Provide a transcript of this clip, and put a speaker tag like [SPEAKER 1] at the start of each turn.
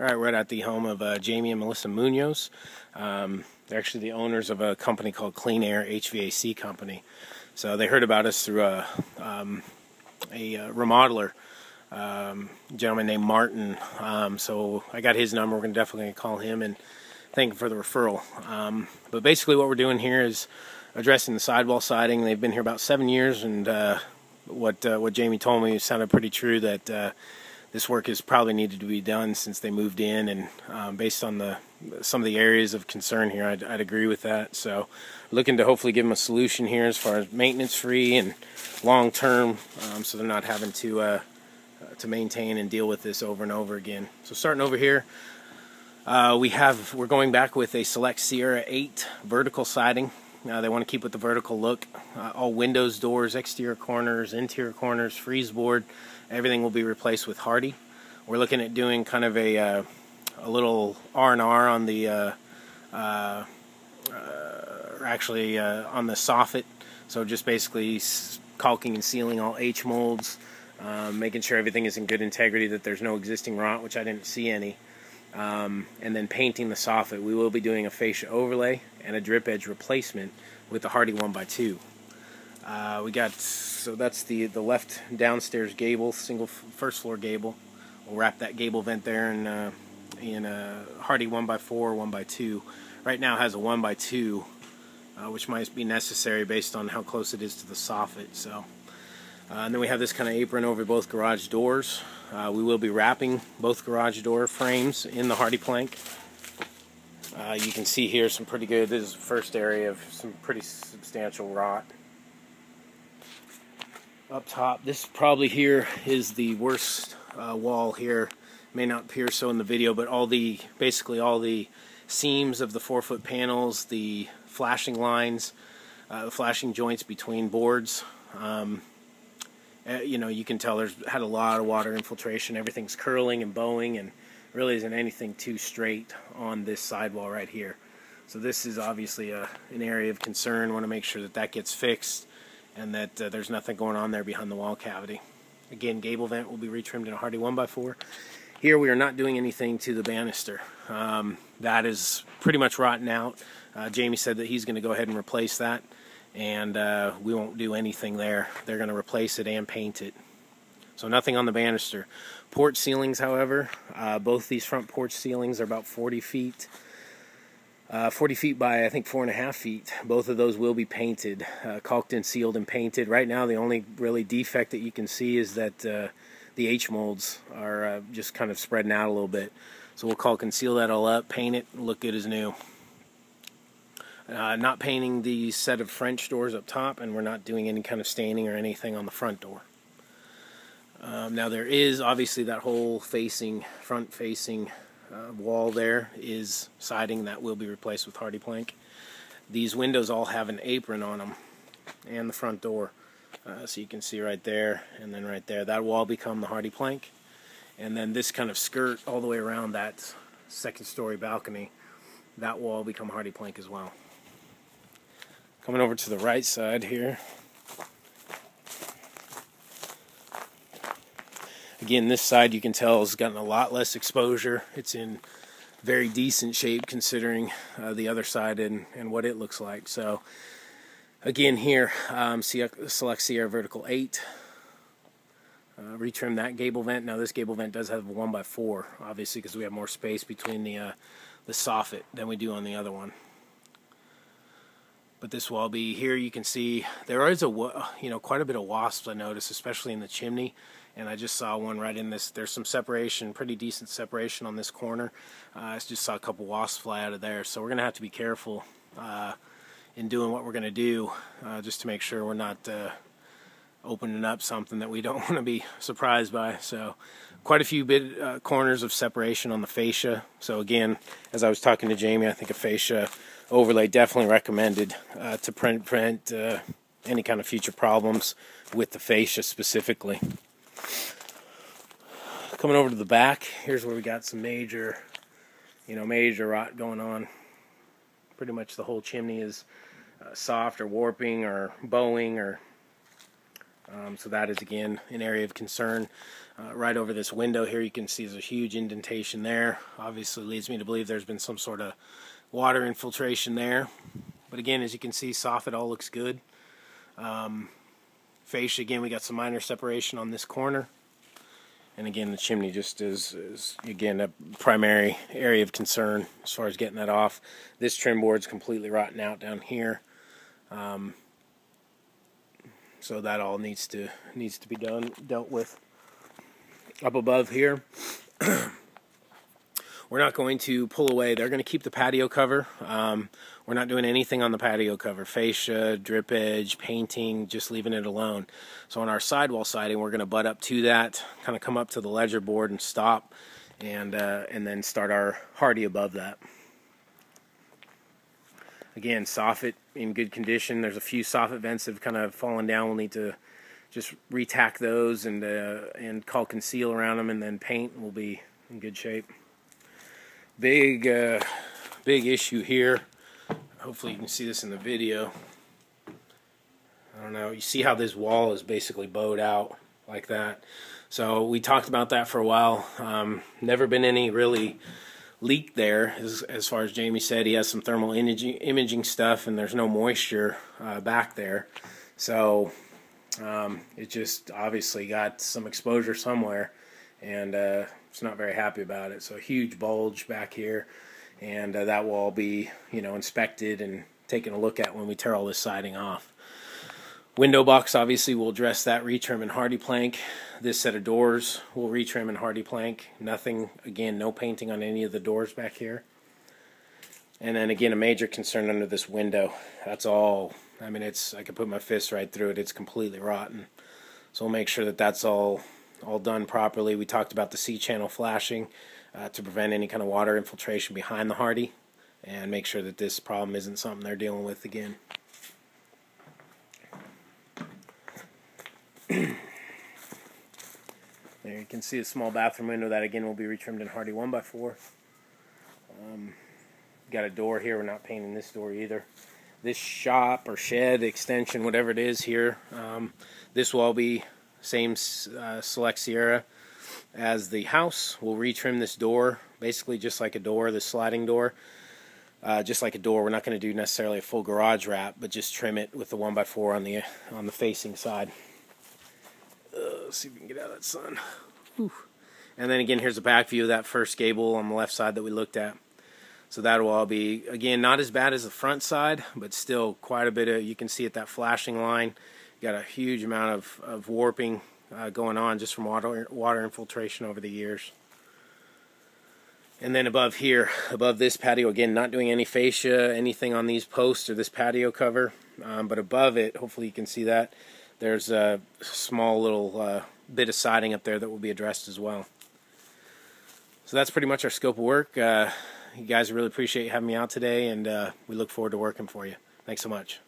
[SPEAKER 1] Alright, we're at the home of Jamie and Melissa Munoz. They're actually the owners of a company called Clean Air HVAC Company. So they heard about us through a remodeler, gentleman named Martin. So I got his number. We're definitely going to call him and thank him for the referral. But basically what we're doing here is addressing the sidewall siding. They've been here about 7 years, and what Jamie told me sounded pretty true, that this work has probably needed to be done since they moved in, and based on some of the areas of concern here, I'd agree with that. So looking to hopefully give them a solution here as far as maintenance free and long term, so they're not having to maintain and deal with this over and over again. So starting over here, we're going back with a Select Sierra 8 vertical siding. They want to keep with the vertical look. All windows, doors, exterior corners, interior corners, freeze board, everything will be replaced with Hardie. We're looking at doing kind of a little R&R on the on the soffit. So just basically caulking and sealing all H molds, making sure everything is in good integrity, that there's no existing rot, which I didn't see any. And then painting the soffit. We will be doing a fascia overlay and a drip edge replacement with the Hardie 1x2. So that's the left downstairs gable, single first floor gable. We'll wrap that gable vent there in a Hardie 1x4 or 1x2. Right now it has a 1x2, which might be necessary based on how close it is to the soffit. So, and then we have this kind of apron over both garage doors. We will be wrapping both garage door frames in the Hardie plank. You can see here some pretty good, this is the first area of some pretty substantial rot. Up top, this probably here is the worst wall here. May not appear so in the video, but basically all the seams of the 4-foot panels, the flashing lines, the flashing joints between boards. You can tell there's had a lot of water infiltration. Everything's curling and bowing, and really isn't anything too straight on this sidewall right here. So this is obviously an area of concern. Want to make sure that that gets fixed, and that there's nothing going on there behind the wall cavity. Again, gable vent will be retrimmed in a Hardie 1x4. Here we are not doing anything to the banister. That is pretty much rotten out. Jamie said that he's going to go ahead and replace that, and we won't do anything there. They're going to replace it and paint it. So nothing on the banister. Porch ceilings, however, both these front porch ceilings are about 40 feet. 40 feet by, I think, 4.5 feet. Both of those will be painted, caulked and sealed and painted. Right now, the only really defect that you can see is that the H molds are just kind of spreading out a little bit. So we'll caulk and seal that all up, paint it, look good as new. Not painting the set of French doors up top, and we're not doing any kind of staining or anything on the front door. Now there is obviously that whole front-facing wall there is siding that will be replaced with Hardie plank. These windows all have an apron on them, and the front door. So you can see right there, and then right there. That will all become the Hardie plank. And then this kind of skirt all the way around that second-story balcony, that will all become Hardie plank as well. Coming over to the right side here. Again, this side you can tell has gotten a lot less exposure. It's in very decent shape considering the other side and what it looks like. So again here, Select Sierra Vertical 8. Retrim that gable vent. Now this gable vent does have a 1x4, obviously, because we have more space between the soffit than we do on the other one. But this will all be here. You can see there is quite a bit of wasps, I noticed, especially in the chimney. And I just saw one right in this. There's some separation, pretty decent separation on this corner. I just saw a couple wasps fly out of there. So we're going to have to be careful in doing what we're going to do, just to make sure we're not opening up something that we don't want to be surprised by. So quite a few corners of separation on the fascia. So again, as I was talking to Jamie, I think a fascia overlay definitely recommended to prevent any kind of future problems with the fascia specifically. Coming over to the back, here's where we got some major rot going on. Pretty much the whole chimney is soft or warping or bowing or So that is, again, an area of concern. Right over this window here, you can see there's a huge indentation there. Obviously leads me to believe there's been some sort of water infiltration there. But again, as you can see, soffit all looks good. Fascia, again, we got some minor separation on this corner. And again, the chimney just is again, a primary area of concern as far as getting that off. This trim board's completely rotten out down here. So that all needs to be dealt with. Up above here, we're not going to pull away. They're going to keep the patio cover. We're not doing anything on the patio cover. Fascia, drip edge, painting, just leaving it alone. So on our sidewall siding, we're going to butt up to that, kind of come up to the ledger board and stop, and then start our Hardie above that. Again, soffit in good condition. There's a few soffit vents that have kind of fallen down. We'll need to just retack those and caulk and seal around them, and then paint, and we'll be in good shape. Big issue here. Hopefully you can see this in the video. I don't know. You see how this wall is basically bowed out like that. So we talked about that for a while. Never been any really leak there. As far as Jamie said, he has some thermal imaging stuff, and there's no moisture back there. So it just obviously got some exposure somewhere, and it's not very happy about it. So a huge bulge back here, and that will all be, inspected and taken a look at when we tear all this siding off. Window box, obviously, we'll address that, retrim and Hardie plank. This set of doors we'll retrim and Hardie plank. Nothing, again, no painting on any of the doors back here. And then again, a major concern under this window. That's all. I mean, I could put my fist right through it. It's completely rotten. So we'll make sure that that's all done properly. We talked about the C-channel flashing to prevent any kind of water infiltration behind the Hardie, and make sure that this problem isn't something they're dealing with again. There you can see a small bathroom window that again will be retrimmed in Hardie 1x4. Got a door here. We're not painting this door either. This shop or shed extension, whatever it is here, this will all be same Select Sierra as the house. We'll retrim this door, basically just like a door, this sliding door. Just like a door, we're not going to do necessarily a full garage wrap, but just trim it with the 1x4 on the facing side. Let's see if we can get out of that sun. Whew. And then again, here's a back view of that first gable on the left side that we looked at. So that will all be, again, not as bad as the front side, but still quite a bit of, you can see at that flashing line, got a huge amount of warping going on just from water infiltration over the years. And then above here, above this patio, again, not doing any fascia, anything on these posts or this patio cover, but above it, hopefully you can see that, there's a small little bit of siding up there that will be addressed as well. So that's pretty much our scope of work. You guys really appreciate having me out today, and we look forward to working for you. Thanks so much.